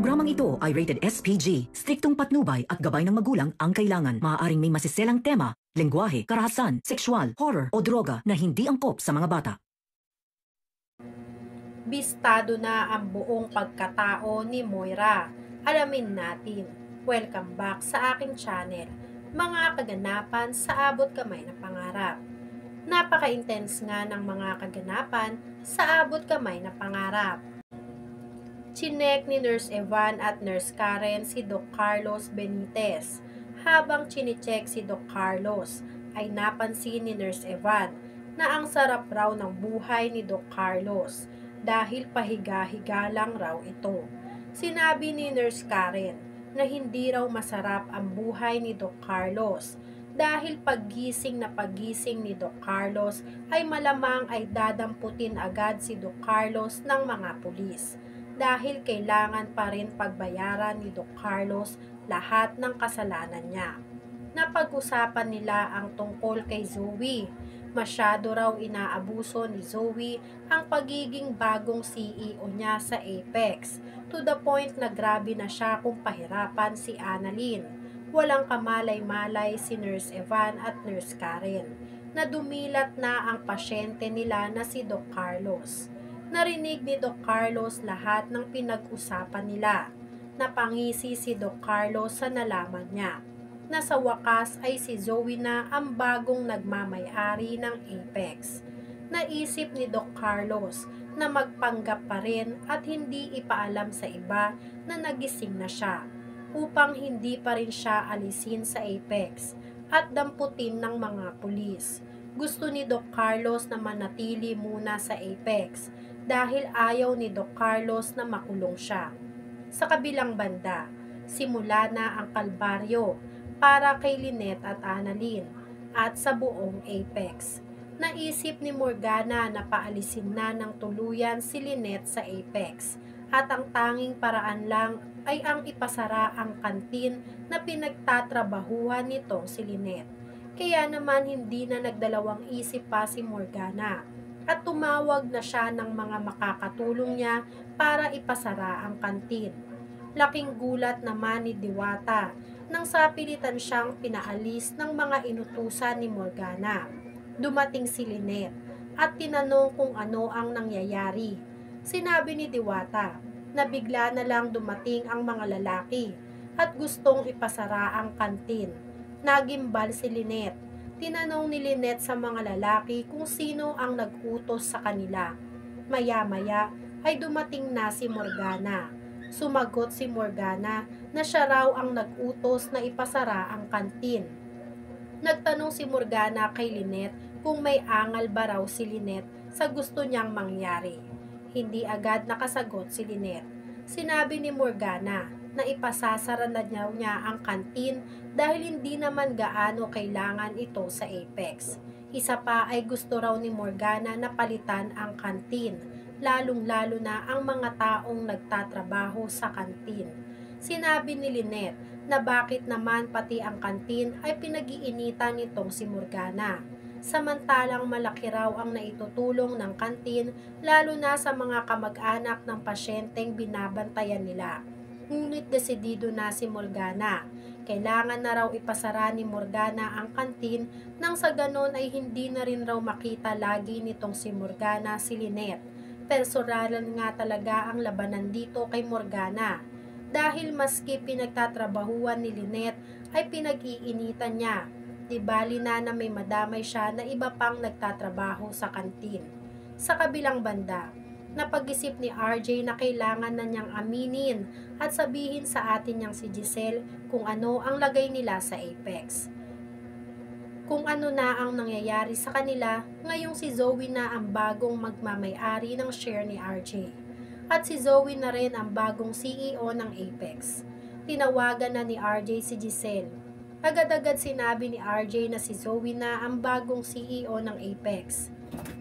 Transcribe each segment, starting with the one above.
Programang ito ay rated SPG. Striktong patnubay at gabay ng magulang ang kailangan. Maaaring may masiselang tema, lengguwahe, karahasan, sexual, horror o droga na hindi angkop sa mga bata. Bistado na ang buong pagkatao ni Moira. Alamin natin. Welcome back sa aking channel. Mga kaganapan sa abot kamay na pangarap. Napaka-intense nga ng mga kaganapan sa abot kamay na pangarap. Chinek ni Nurse Evan at Nurse Karen si Doc Carlos Benitez. Habang chinicheck si Doc Carlos, ay napansin ni Nurse Evan na ang sarap raw ng buhay ni Doc Carlos dahil pahiga-higa lang raw ito. Sinabi ni Nurse Karen na hindi raw masarap ang buhay ni Doc Carlos dahil paggising ni Doc Carlos ay malamang ay dadamputin agad si Doc Carlos ng mga pulis dahil kailangan pa rin pagbayaran ni Doc Carlos lahat ng kasalanan niya. Napag-usapan nila ang tungkol kay Zoe. Masyado raw inaabuso ni Zoe ang pagiging bagong CEO niya sa Apex, to the point na grabe na siya kung pahirapan si Annalyn. Walang kamalay-malay si Nurse Evan at Nurse Karen na dumilat na ang pasyente nila na si Doc Carlos. Narinig ni Doc Carlos lahat ng pinag-usapan nila. Napangisi si Doc Carlos sa nalaman niya na sa wakas ay si Zoe na ang bagong nagmamay-ari ng Apex. Naisip ni Doc Carlos na magpanggap pa rin at hindi ipaalam sa iba na nagising na siya upang hindi pa rin siya alisin sa Apex at damputin ng mga pulis. Gusto ni Doc Carlos na manatili muna sa Apex dahil ayaw ni Doc Carlos na makulong siya. Sa kabilang banda, simula na ang kalbaryo para kay Lynette at Annalyn at sa buong Apex. Naisip ni Morgana na paalisin na ng tuluyan si Lynette sa Apex at ang tanging paraan lang ay ang ipasara ang kantin na pinagtatrabahuhan nitong si Lynette. Kaya naman hindi na nagdalawang isip pa si Morgana at tumawag na siya ng mga makakatulong niya para ipasara ang kantin. Laking gulat naman ni Diwata nang sapilitan siyang pinaalis ng mga inutusan ni Morgana. Dumating si Lynette at tinanong kung ano ang nangyayari. Sinabi ni Diwata na bigla na lang dumating ang mga lalaki at gustong ipasara ang kantin. Nagimbal si Lynette. Tinanong ni Lynette sa mga lalaki kung sino ang nag-utos sa kanila. Maya-maya ay dumating na si Morgana. Sumagot si Morgana na siya raw ang nag-utos na ipasara ang kantin. Nagtanong si Morgana kay Lynette kung may angal ba raw si Lynette sa gusto niyang mangyari. Hindi agad nakasagot si Lynette. Sinabi ni Morgana na ipasasara na niya ang kantin dahil hindi naman gaano kailangan ito sa Apex. Isa pa ay gusto raw ni Morgana na palitan ang kantin, lalong-lalo na ang mga taong nagtatrabaho sa kantin. Sinabi ni Lynette na bakit naman pati ang kantin ay pinag-iinitan nitong si Morgana. Samantalang malaki raw ang naitutulong ng kantin lalo na sa mga kamag-anak ng pasyenteng binabantayan nila. Ngunit desidido na si Morgana. Kailangan na raw ipasara ni Morgana ang kantin nang sa ganon ay hindi na rin raw makita lagi nitong si Morgana si Lynette. Personalan nga talaga ang labanan dito kay Morgana. Dahil maski pinagtatrabahuan ni Lynette ay pinag-iinitan niya. Di bali na may madamay siya na iba pang nagtatrabaho sa kantin. Sa kabilang banda, napag-isip ni RJ na kailangan na niyang aminin at sabihin sa atin niyang si Giselle kung ano ang lagay nila sa Apex. Kung ano na ang nangyayari sa kanila, ngayong si Zoe na ang bagong magmamay-ari ng share ni RJ. At si Zoe na rin ang bagong CEO ng Apex. Tinawagan na ni RJ si Giselle. Agad-agad sinabi ni RJ na si Zoe na ang bagong CEO ng Apex,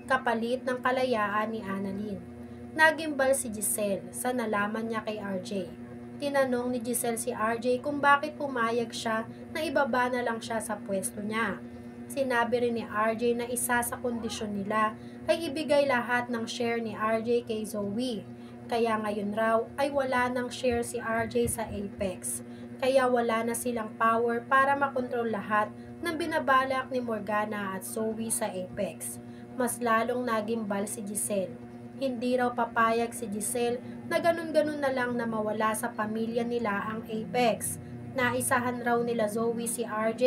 kapalit ng kalayaan ni Annalyn. Nagimbal si Giselle sa nalaman niya kay RJ. Tinanong ni Giselle si RJ kung bakit pumayag siya na ibaba na lang siya sa pwesto niya. Sinabi rin ni RJ na isa sa kondisyon nila ay ibigay lahat ng share ni RJ kay Zoe. Kaya ngayon raw ay wala nang share si RJ sa Apex. Kaya wala na silang power para makontrol lahat ng binabalak ni Morgana at Zoe sa Apex. Mas lalong nagimbal si Giselle. Hindi raw papayag si Giselle na ganun-ganun na lang na mawala sa pamilya nila ang Apex. Naisahan raw nila Zoe si RJ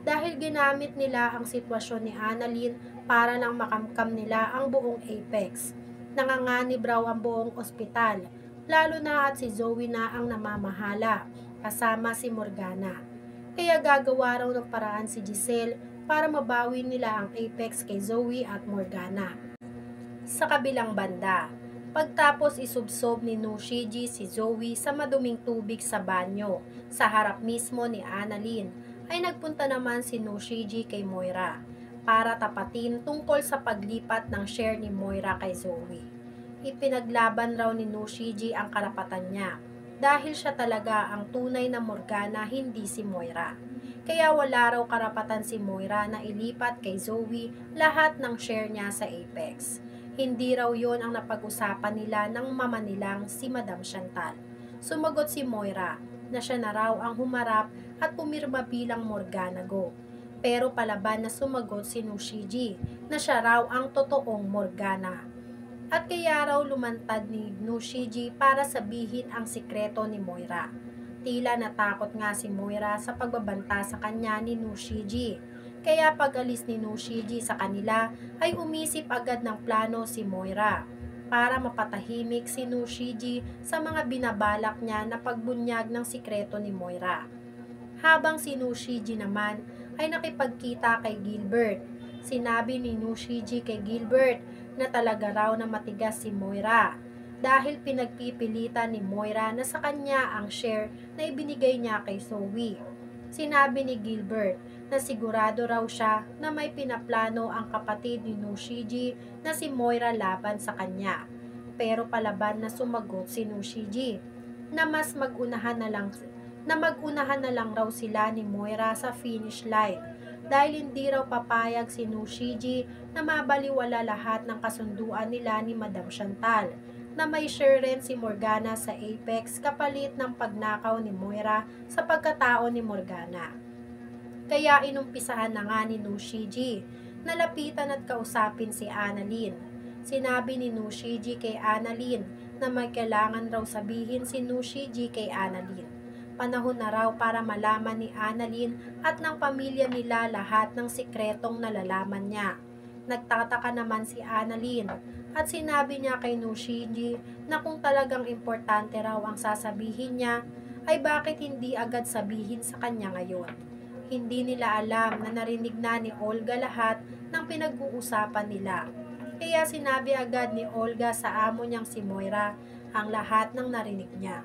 dahil ginamit nila ang sitwasyon ni Annalyn para lang makamkam nila ang buong Apex. Nanganganib raw ang buong ospital, lalo na at si Zoe na ang namamahala, kasama si Morgana. Kaya gagawa raw ng paraan si Giselle para mabawi nila ang Apex kay Zoe at Morgana. Sa kabilang banda, pagtapos isubsob ni Nushiji si Zoe sa maduming tubig sa banyo, sa harap mismo ni Annalyn, ay nagpunta naman si Nushiji kay Moira para tapatin tungkol sa paglipat ng share ni Moira kay Zoe. Ipinaglaban raw ni Nushiji ang karapatan niya dahil siya talaga ang tunay na Morgana, hindi si Moira. Kaya wala raw karapatan si Moira na ilipat kay Zoe lahat ng share niya sa Apex. Hindi raw yon ang napag-usapan nila ng mama nilang si Madam Chantal. Sumagot si Moira na siya na raw ang humarap at pumirma bilang Morgana Go. Pero palaban na sumagot si Nushiji na siya raw ang totoong Morgana. At kaya raw lumantad ni Nushiji para sabihin ang sikreto ni Moira. Tila natakot nga si Moira sa pagbabanta sa kanya ni Nushiji. Kaya pag-alis ni Nushiji sa kanila ay umisip agad ng plano si Moira para mapatahimik si Nushiji sa mga binabalak niya na pagbunyag ng sikreto ni Moira. Habang si Nushiji naman ay nakipagkita kay Gilbert. Sinabi ni Nushiji kay Gilbert na talaga raw na matigas si Moira dahil pinagpipilitan ni Moira na sa kanya ang share na ibinigay niya kay Zoe. Sinabi ni Gilbert na sigurado raw siya na may pinaplano ang kapatid ni Nushiji na si Moira laban sa kanya. Pero palaban na sumagot si Nushiji na mas magunahan na lang raw sila ni Moira sa finish line dahil hindi raw papayag si Nushiji na mabaliwala lahat ng kasunduan nila ni Madam Chantal na may share rin si Morgana sa Apex kapalit ng pagnakaw ni Moira sa pagkatao ni Morgana. Kaya inumpisahan na nga ni Nushiji na lapitan at kausapin si Annalyn. Sinabi ni Nushiji kay Annalyn na may kailangan raw sabihin si Nushiji kay Annalyn. Panahon na raw para malaman ni Annalyn at ng pamilya nila lahat ng sikretong nalalaman niya. Nagtataka naman si Annalyn at sinabi niya kay Nushiji na kung talagang importante raw ang sasabihin niya, ay bakit hindi agad sabihin sa kanya ngayon. Hindi nila alam na narinig na ni Olga lahat ng pinag-uusapan nila. Kaya sinabi agad ni Olga sa amo niyang si Moira ang lahat ng narinig niya.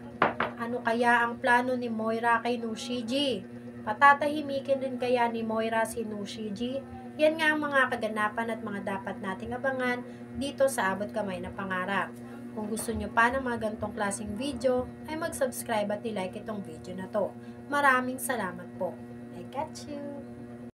Ano kaya ang plano ni Moira kay Nushiji? Patatahimikin din kaya ni Moira si Nushiji? Yan nga ang mga kaganapan at mga dapat nating abangan dito sa Abot Kamay na Pangarap. Kung gusto nyo pa ng mga ganitong klaseng video, ay mag-subscribe at i-like itong video na to. Maraming salamat po. I got you!